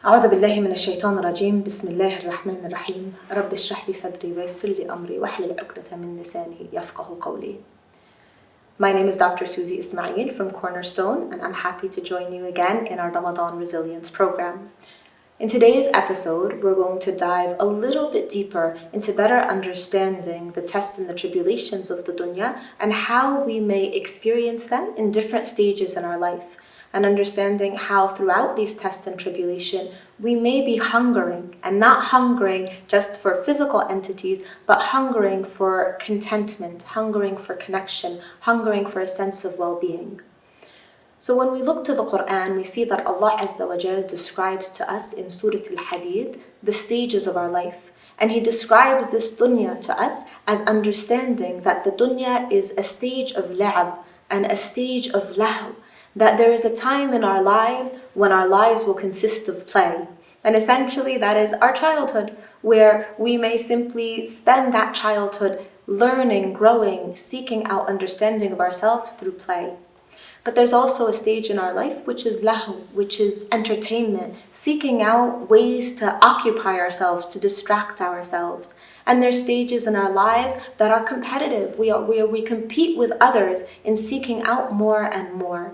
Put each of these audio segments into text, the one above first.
أعوذ بالله من الشيطان الرجيم بسم الله الرحمن الرحيم رب اشرح لي صدري ويسر لي أمري واحلل عقدة من لساني يفقهوا قولي. My name is Dr. Suzy Ismail from Cornerstone, and I'm happy to join you again in our Ramadan Resilience Program. In today's episode, we're going to dive a little bit deeper into better understanding the tests and the tribulations of the dunya and how we may experience them in different stages in our life, and understanding how throughout these tests and tribulation we may be hungering, and not hungering just for physical entities, but hungering for contentment, hungering for connection, hungering for a sense of well-being. So when we look to the Quran, we see that Allah Azza wa Jal describes to us in Surat Al-Hadid the stages of our life. And He describes this dunya to us as understanding that the dunya is a stage of la'ab and a stage of lahu, that there is a time in our lives when our lives will consist of play. And essentially that is our childhood, where we may simply spend that childhood learning, growing, seeking out understanding of ourselves through play. But there's also a stage in our life which is lahu, which is entertainment, seeking out ways to occupy ourselves, to distract ourselves. And there's stages in our lives that are competitive, where we compete with others in seeking out more and more.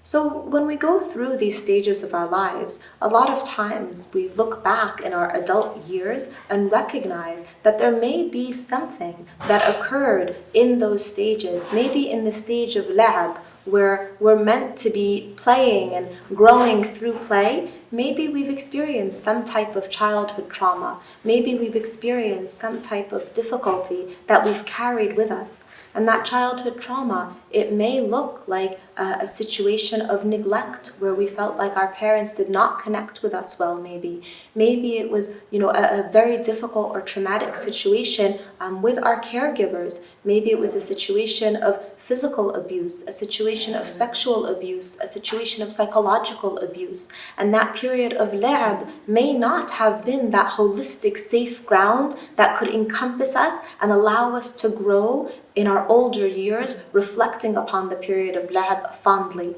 So when we go through these stages of our lives, a lot of times we look back in our adult years and recognize that there may be something that occurred in those stages, maybe in the stage of la'ab, where we're meant to be playing and growing through play. Maybe we've experienced some type of childhood trauma. Maybe we've experienced some type of difficulty that we've carried with us. And that childhood trauma, it may look like a situation of neglect, where we felt like our parents did not connect with us well, maybe. Maybe it was, a very difficult or traumatic situation with our caregivers. Maybe it was a situation of physical abuse, a situation of sexual abuse, a situation of psychological abuse. And that period of la'ab may not have been that holistic, safe ground that could encompass us and allow us to grow in our older years, reflecting upon the period of la'ab fondly.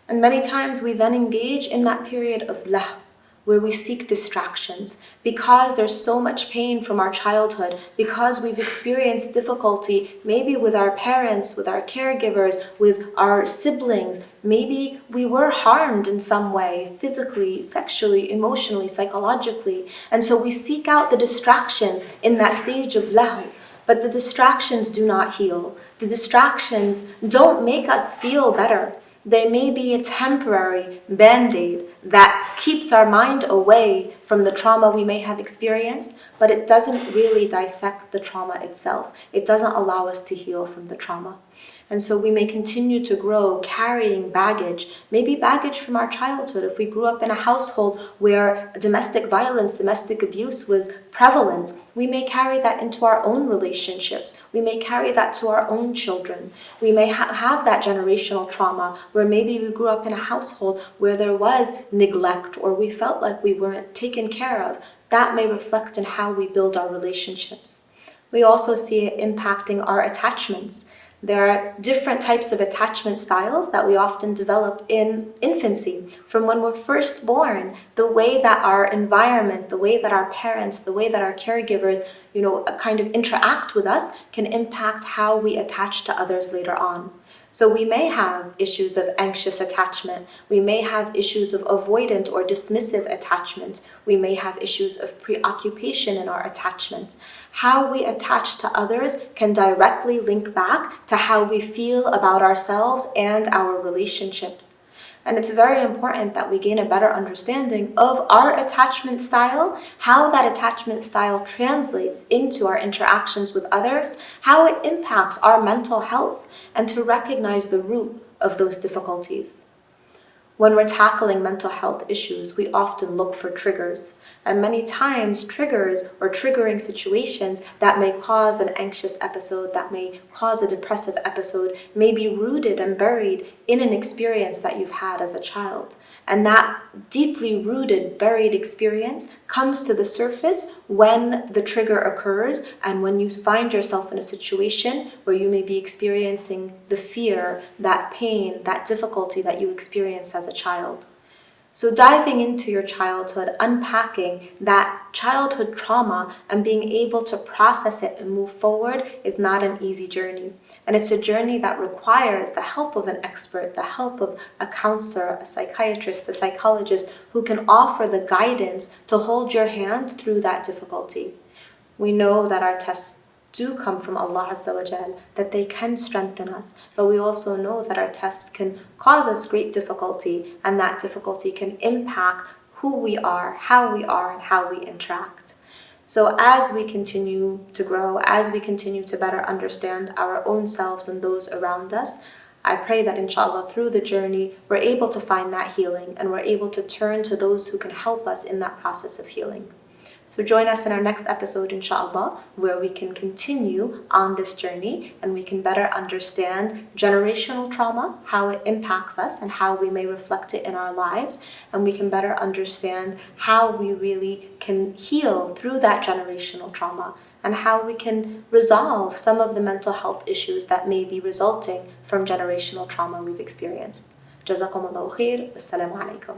And many times we then engage in that period of lahu, where we seek distractions, because there's so much pain from our childhood, because we've experienced difficulty maybe with our parents, with our caregivers, with our siblings. Maybe we were harmed in some way, physically, sexually, emotionally, psychologically. And so we seek out the distractions in that stage of lahu. But the distractions do not heal. The distractions don't make us feel better. They may be a temporary band-aid that keeps our mind away from the trauma we may have experienced, but it doesn't really dissect the trauma itself. It doesn't allow us to heal from the trauma. And so we may continue to grow carrying baggage, maybe baggage from our childhood. If we grew up in a household where domestic violence, domestic abuse was prevalent, we may carry that into our own relationships. We may carry that to our own children. We may have that generational trauma where maybe we grew up in a household where there was neglect, or we felt like we weren't taken care of. That may reflect in how we build our relationships. We also see it impacting our attachments. There are different types of attachment styles that we often develop in infancy. From when we're first born, the way that our environment, the way that our parents, the way that our caregivers, kind of interact with us can impact how we attach to others later on. So we may have issues of anxious attachment. We may have issues of avoidant or dismissive attachment. We may have issues of preoccupation in our attachments. How we attach to others can directly link back to how we feel about ourselves and our relationships. And it's very important that we gain a better understanding of our attachment style, how that attachment style translates into our interactions with others, how it impacts our mental health, and to recognize the root of those difficulties. When we're tackling mental health issues, we often look for triggers. And many times triggers or triggering situations that may cause an anxious episode, that may cause a depressive episode, may be rooted and buried in an experience that you've had as a child. And that deeply rooted, buried experience comes to the surface when the trigger occurs and when you find yourself in a situation where you may be experiencing the fear, that pain, that difficulty that you experienced as a child. So diving into your childhood, unpacking that childhood trauma and being able to process it and move forward is not an easy journey. And it's a journey that requires the help of an expert, the help of a counselor, a psychiatrist, a psychologist who can offer the guidance to hold your hand through that difficulty. We know that our tests do come from Allah Azza wa Jal, that they can strengthen us, but we also know that our tests can cause us great difficulty, and that difficulty can impact who we are, and how we interact. So as we continue to grow, as we continue to better understand our own selves and those around us, I pray that inshallah through the journey we're able to find that healing, and we're able to turn to those who can help us in that process of healing. So join us in our next episode, inshallah, where we can continue on this journey and we can better understand generational trauma, how it impacts us and how we may reflect it in our lives, and we can better understand how we really can heal through that generational trauma and how we can resolve some of the mental health issues that may be resulting from generational trauma we've experienced. Jazakumullahu khair. Assalamu alaikum.